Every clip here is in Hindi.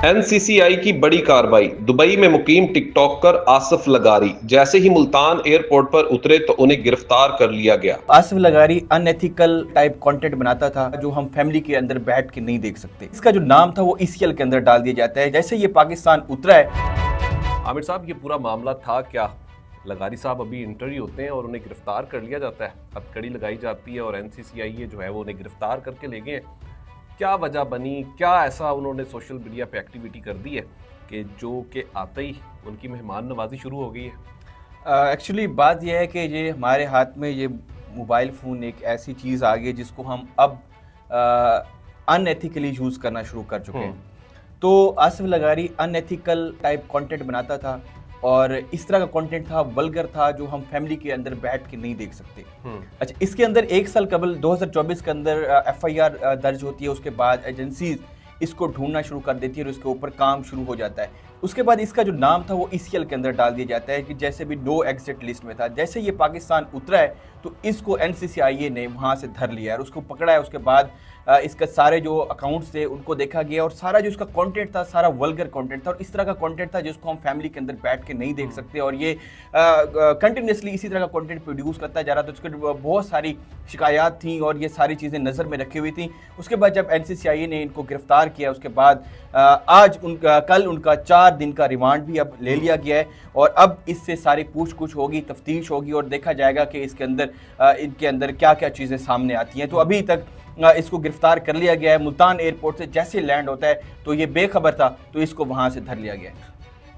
एनसीसीआई की बड़ी कार्रवाई। दुबई में मुकीम टिकटॉकर आसिफ लगारी जैसे ही मुल्तान एयरपोर्ट पर उतरे तो उन्हें गिरफ्तार कर लिया गया। आसिफ लगारी अनएथिकल टाइप कंटेंट बनाता था जो हम फैमिली के अंदर बैठ के नहीं देख सकते। इसका जो नाम था वो ईसीएल के अंदर डाल दिया जाता है। जैसे ये पाकिस्तान उतरा है। आमिर साहब, ये पूरा मामला था क्या? लगारी साहब अभी इंटरव्यू होते हैं और उन्हें गिरफ्तार कर लिया जाता है, हथकड़ी लगाई जाती है और एनसीसीआई जो है वो उन्हें गिरफ्तार करके ले गए। क्या वजह बनी? क्या ऐसा उन्होंने सोशल मीडिया पे एक्टिविटी कर दी है कि जो के आते ही उनकी मेहमान नवाजी शुरू हो गई है? एक्चुअली बात यह है कि ये हमारे हाथ में ये मोबाइल फ़ोन एक ऐसी चीज़ आ गई है जिसको हम अब अनएथिकली यूज़ करना शुरू कर चुके हैं। तो आसिफ लगारी अनएथिकल टाइप कंटेंट बनाता था और इस तरह का कंटेंट था, वल्गर था, जो हम फैमिली के अंदर बैठ के नहीं देख सकते। अच्छा, इसके अंदर 1 साल कबल 2024 के अंदर एफआईआर दर्ज होती है। उसके बाद एजेंसीज इसको ढूंढना शुरू कर देती है और इसके ऊपर काम शुरू हो जाता है। उसके बाद इसका जो नाम था वो ईसीएल के अंदर डाल दिया जाता है कि जैसे भी नो एग्जिट लिस्ट में था। जैसे ये पाकिस्तान उतरा है तो इसको एनसीसीआई ने वहाँ से धर लिया है और उसको पकड़ा है। उसके बाद इसका सारे जो अकाउंट्स थे उनको देखा गया और सारा जो इसका कंटेंट था सारा वल्गर कंटेंट था और इस तरह का कंटेंट था जिसको हम फैमिली के अंदर बैठ के नहीं देख सकते। और ये कंटिन्यूसली इसी तरह का कंटेंट प्रोड्यूस करता जा रहा था। उसके बहुत सारी शिकायत थी और ये सारी चीज़ें नज़र में रखी हुई थी। उसके बाद जब एनसीसीआई ने इनको गिरफ्तार किया उसके बाद कल उनका 4 दिन का रिमांड भी अब ले लिया गया है और अब इससे सारी पूछ होगी, तफ्तीश होगी और देखा जाएगा कि इसके अंदर इनके अंदर क्या क्या चीज़ें सामने आती हैं। तो अभी तक इसको गिरफ्तार कर लिया गया है। मुल्तान एयरपोर्ट से जैसे लैंड होता है तो ये बेखबर था तो इसको वहाँ से धर लिया गया है।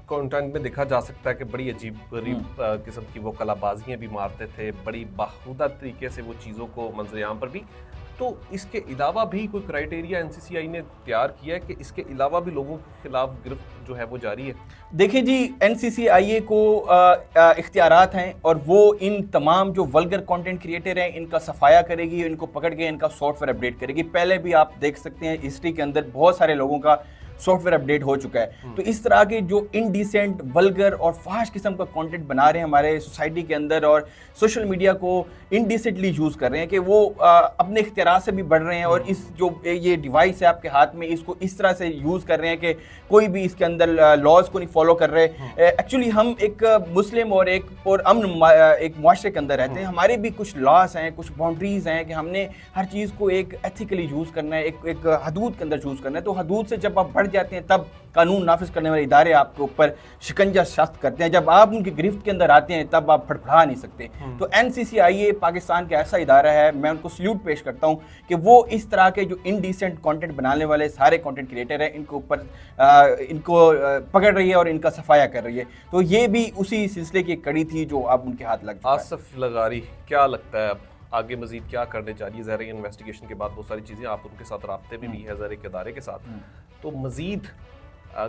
कंटेंट में देखा जा सकता है कि बड़ी अजीब किस्म की वो कलाबाजियाँ भी मारते थे, बड़ी बाखुदा तरीके से वो चीज़ों को मंजरेआम पर भी। तो इसके अलावा भी कोई क्राइटेरिया एनसीसीआई ने तैयार किया है कि इसके अलावा भी लोगों के खिलाफ गिरफ्त जो है वो जारी है? देखिए जी, एनसीसीआई को इख्तियारात हैं और वो इन तमाम जो वल्गर कंटेंट क्रिएटर हैं इनका सफाया करेगी, इनको पकड़ के इनका सॉफ्टवेयर अपडेट करेगी। पहले भी आप देख सकते हैं हिस्ट्री के अंदर बहुत सारे लोगों का सॉफ्टवेयर अपडेट हो चुका है। तो इस तरह के जो इनडिसेंट, वल्गर और फाश किस्म का कंटेंट बना रहे हैं हमारे सोसाइटी के अंदर और सोशल मीडिया को इनडिसेंटली यूज़ कर रहे हैं कि वो अपने इख्तियार से भी बढ़ रहे हैं और इस जो ये डिवाइस है आपके हाथ में इसको इस तरह से यूज़ कर रहे हैं कि कोई भी इसके अंदर लॉज को नहीं फॉलो कर रहे। एक्चुअली हम एक मुस्लिम और अमन एक मुआशरे के अंदर रहते हैं। हमारे भी कुछ लॉस हैं, कुछ बाउंड्रीज हैं कि हमने हर चीज़ को एक एथिकली यूज़ करना है, एक हदूद के अंदर यूज़ करना है। तो हदूद से जब आप बढ़ जाते हैं तब कानून नाफिज करने वाले इदारे आपके ऊपर शिकंजा सख्त करते हैं। जब आप उनकी गिरफ्त के अंदर आते हैं तब आप फड़फड़ा नहीं सकते। तो एनसीसीआई पाकिस्तान का ऐसा इदारा है, मैं उनको सल्यूट पेश करता हूं कि वो इस तरह के जो इनडिसेंट कंटेंट बनाने वाले सारे कंटेंट क्रिएटर हैं इनको ऊपर इनको पकड़ रही है और इनका सफाया कर रही है। तो ये भी उसी सिलसिले की कड़ी थी जो अब उनके हाथ लग चुका है। आसिफ लगारी, क्या लगता है अब आगे मजीद क्या करने चाहिए? ज़हर इन्वेस्टिगेशन के बाद बहुत सारी चीज़ें आप उनके साथ राब्ते में भी है ज़हर के इदारे के साथ, तो मजीद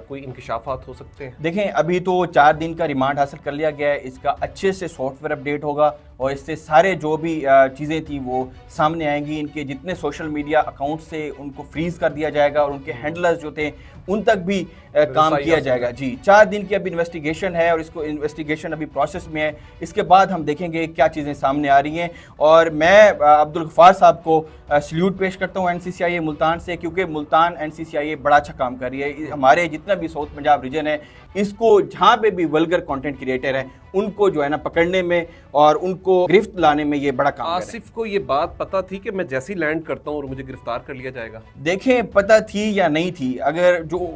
कोई इंकशाफात हो सकते हैं? देखें, अभी तो 4 दिन का रिमांड हासिल कर लिया गया है। इसका अच्छे से सॉफ्टवेयर अपडेट होगा और इससे सारे जो भी चीज़ें थी वो सामने आएंगी। इनके जितने सोशल मीडिया अकाउंट से उनको फ्रीज कर दिया जाएगा और उनके हैंडलर्स जो थे उन तक भी काम किया जाएगा। जी, 4 दिन की अभी इन्वेस्टिगेशन है और इसको इन्वेस्टिगेशन अभी प्रोसेस में है। इसके बाद हम देखेंगे क्या चीज़ें सामने आ रही हैं। और मैं अब्दुल गफ्फार साहब को सल्यूट पेश करता हूँ एनसीसीआई मुल्तान से, क्योंकि मुल्तान एनसीसीआई बड़ा अच्छा काम कर रही है। हमारे जितना भी साउथ पंजाब रीजन है इसको जहाँ पे भी वल्गर कंटेंट क्रिएटर हैं उनको जो है ना पकड़ने में और उनको गिरफ्त लाने में ये बड़ा काम है। आसिफ को ये बात पता थी कि मैं जैसे ही लैंड करता हूँ और मुझे गिरफ्तार कर लिया जाएगा? देखें, पता थी या नहीं थी,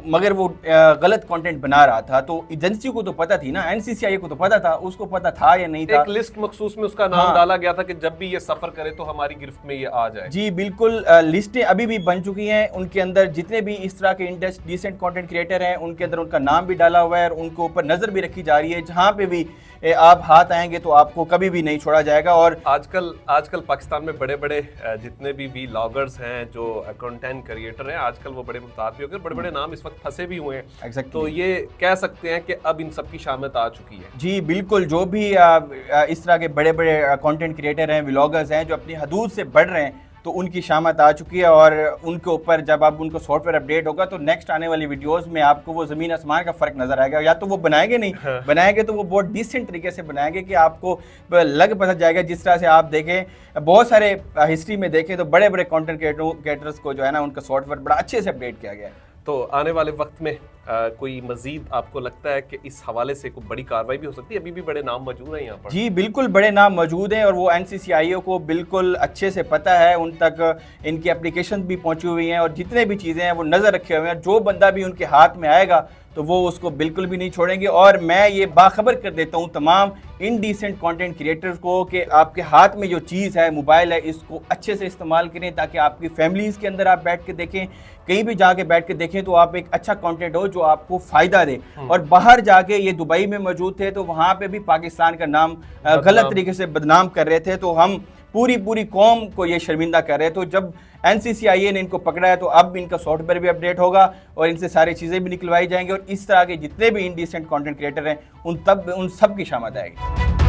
मगर वो गलत कंटेंट बना रहा था तो एजेंसी को तो पता थी ना, एनसीसीआई को तो पता था, उसको पता था या नहीं था? एक लिस्ट मखसूस में उसका नाम डाला गया था कि जब भी ये सफर करे तो हमारी गिरफ्त में ये आ जाए। जी बिल्कुल, लिस्टें अभी भी बन चुकी हैं। उनके अंदर जितने भी इस तरह के इंडिसेंट कंटेंट क्रिएटर हैं उनके अंदर उनका नाम भी डाला हुआ है और उनको ऊपर नजर भी रखी जा रही है। जहाँ पे भी आप हाथ आएंगे तो आपको कभी भी नहीं छोड़ा जाएगा। और आजकल पाकिस्तान में बड़े बड़े जितने भी व्लॉगर्स हैं, जो कंटेंट क्रिएटर हैं, आजकल वो बड़े मुताद भी हो गए, बड़े बड़े नाम इस वक्त फंसे भी हुए हैं। Exactly. तो ये कह सकते हैं कि अब इन सब की शामत आ चुकी है। जी बिल्कुल, जो भी इस तरह के बड़े बड़े कंटेंट क्रिएटर हैं, व्लॉगर्स हैं जो अपनी हदूद से बढ़ रहे हैं तो उनकी शामत आ चुकी है। और उनके ऊपर जब अब उनको सॉफ्टवेयर अपडेट होगा तो नेक्स्ट आने वाली वीडियोस में आपको वो ज़मीन आसमान का फ़र्क नज़र आएगा। या तो वो बनाएंगे नहीं, बनाएंगे तो वो बहुत डिसेंट तरीके से बनाएंगे कि आपको लग पता जाएगा। जिस तरह से आप देखें बहुत सारे हिस्ट्री में देखें तो बड़े बड़े कंटेंट क्रिएटर्स को जो है ना उनका सॉफ्टवेयर बड़ा अच्छे से अपडेट किया गया है। तो आने वाले वक्त में कोई मजीद आपको लगता है कि इस हवाले से कोई बड़ी कार्रवाई भी हो सकती है? अभी भी बड़े नाम मौजूद हैं यहाँ पर। जी बिल्कुल, बड़े नाम मौजूद हैं और वो एनसीसीआईए को बिल्कुल अच्छे से पता है, उन तक इनकी एप्लीकेशन भी पहुंची हुई हैं और जितने भी चीज़ें हैं वो नज़र रखे हुए हैं। जो बंदा भी उनके हाथ में आएगा तो वो उसको बिल्कुल भी नहीं छोड़ेंगे। और मैं ये बाखबर कर देता हूँ तमाम इनडिसेंट कंटेंट क्रिएटर्स को कि आपके हाथ में जो चीज़ है, मोबाइल है, इसको अच्छे से इस्तेमाल करें ताकि आपकी फैमिलीज़ के अंदर आप बैठ के देखें, कहीं भी जाके बैठ के देखें तो आप एक अच्छा कंटेंट हो जो आपको फ़ायदा दे। और बाहर जाके ये दुबई में मौजूद थे तो वहाँ पे भी पाकिस्तान का नाम गलत तरीके से बदनाम कर रहे थे, तो हम पूरी कौम को ये शर्मिंदा कर रहे हैं। तो जब एनसीसीआईए ने इनको पकड़ा है तो अब इनका सॉफ्टवेयर भी अपडेट होगा और इनसे सारी चीज़ें भी निकलवाई जाएंगी और इस तरह के जितने भी इनडिसेंट कंटेंट क्रिएटर हैं उन सब की शामत आएगी।